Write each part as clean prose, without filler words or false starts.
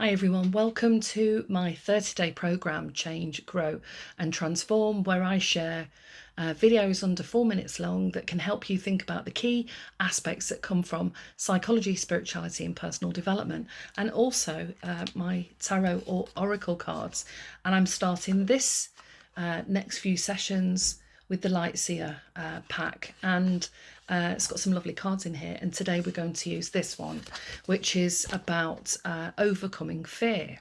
Hi everyone, welcome to my 30-day program, Change, Grow and Transform, where I share videos under 4 minutes long that can help you think about the key aspects that come from psychology, spirituality and personal development, and also my tarot or oracle cards. And I'm starting this next few sessions with the Light Seer pack, and it's got some lovely cards in here, and today we're going to use this one, which is about overcoming fear.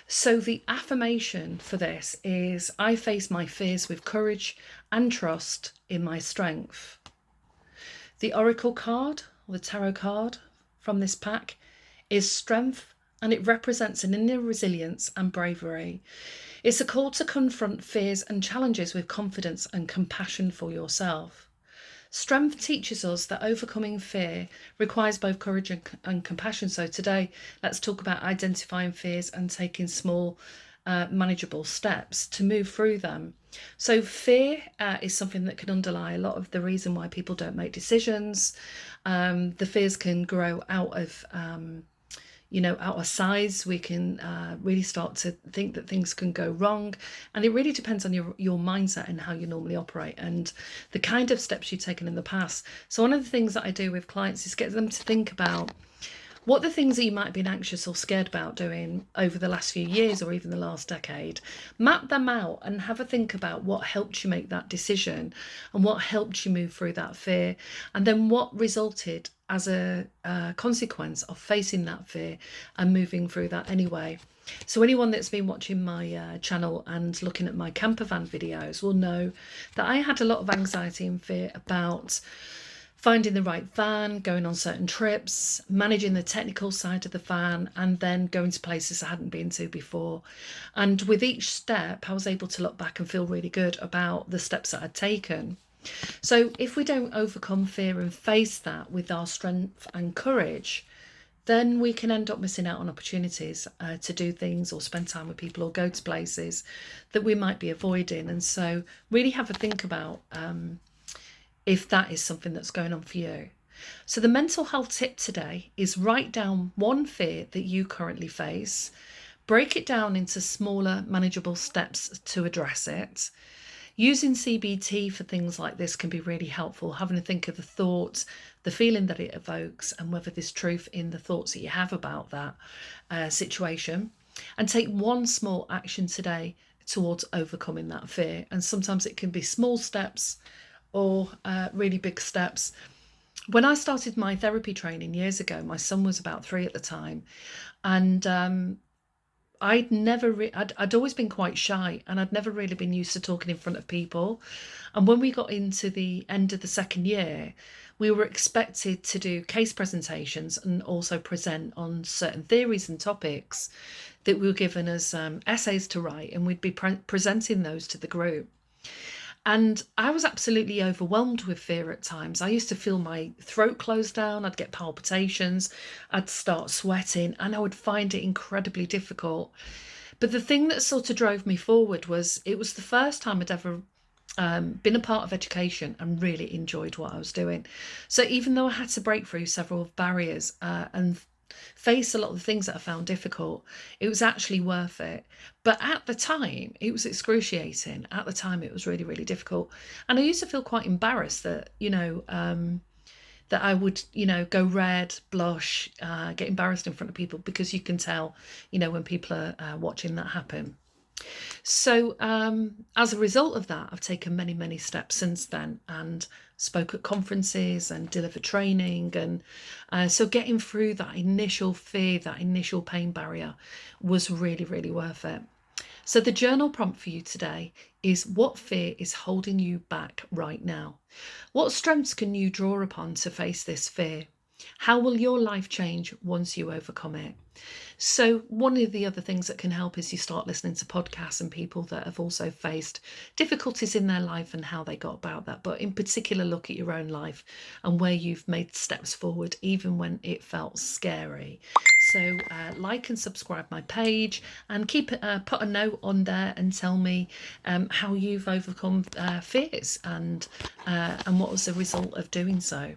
So the affirmation for this is, I face my fears with courage and trust in my strength. The oracle card, or the tarot card from this pack, is strength, and it represents an inner resilience and bravery. It's a call to confront fears and challenges with confidence and compassion for yourself. Strength teaches us that overcoming fear requires both courage and compassion. So today, let's talk about identifying fears and taking small, manageable steps to move through them. So fear is something that can underlie a lot of the reason why people don't make decisions. The fears can grow out of out of size. We can really start to think that things can go wrong, and it really depends on your mindset and how you normally operate and the kind of steps you've taken in the past. So one of the things that I do with clients is get them to think about what the things that you might have been anxious or scared about doing over the last few years or even the last decade. Map them out and have a think about what helped you make that decision and what helped you move through that fear, and then what resulted as a consequence of facing that fear and moving through that anyway. So anyone that's been watching my channel and looking at my camper van videos will know that I had a lot of anxiety and fear about finding the right van, going on certain trips, managing the technical side of the van, and then going to places I hadn't been to before. And with each step, I was able to look back and feel really good about the steps that I'd taken. So if we don't overcome fear and face that with our strength and courage, then we can end up missing out on opportunities to do things or spend time with people or go to places that we might be avoiding. And so really have a think about if that is something that's going on for you. So the mental health tip today is write down one fear that you currently face, break it down into smaller, manageable steps to address it. Using CBT for things like this can be really helpful, having to think of the thought, the feeling that it evokes, and whether there's truth in the thoughts that you have about that situation. And take one small action today towards overcoming that fear. And sometimes it can be small steps or really big steps. When I started my therapy training years ago, my son was about 3 at the time, and I'd always been quite shy, and I'd never really been used to talking in front of people. And when we got into the end of the second year, we were expected to do case presentations and also present on certain theories and topics that were given as essays to write, and we'd be presenting those to the group. And I was absolutely overwhelmed with fear at times. I used to feel my throat close down, I'd get palpitations, I'd start sweating, and I would find it incredibly difficult. But the thing that sort of drove me forward was it was the first time I'd ever been a part of education and really enjoyed what I was doing. So even though I had to break through several barriers and face a lot of the things that I found difficult, it was actually worth it. But at the time, it was excruciating. At the time, it was really, really difficult. And I used to feel quite embarrassed that, that I would, go red, blush, get embarrassed in front of people, because you can tell, when people are watching that happen. So as a result of that, I've taken many, many steps since then and spoke at conferences and delivered training. And so getting through that initial fear, that initial pain barrier was really, really worth it. So the journal prompt for you today is, what fear is holding you back right now? What strengths can you draw upon to face this fear? How will your life change once you overcome it? So one of the other things that can help is you start listening to podcasts and people that have also faced difficulties in their life and how they got about that. But in particular, look at your own life and where you've made steps forward, even when it felt scary. So like and subscribe my page, and put a note on there and tell me how you've overcome fears and what was the result of doing so.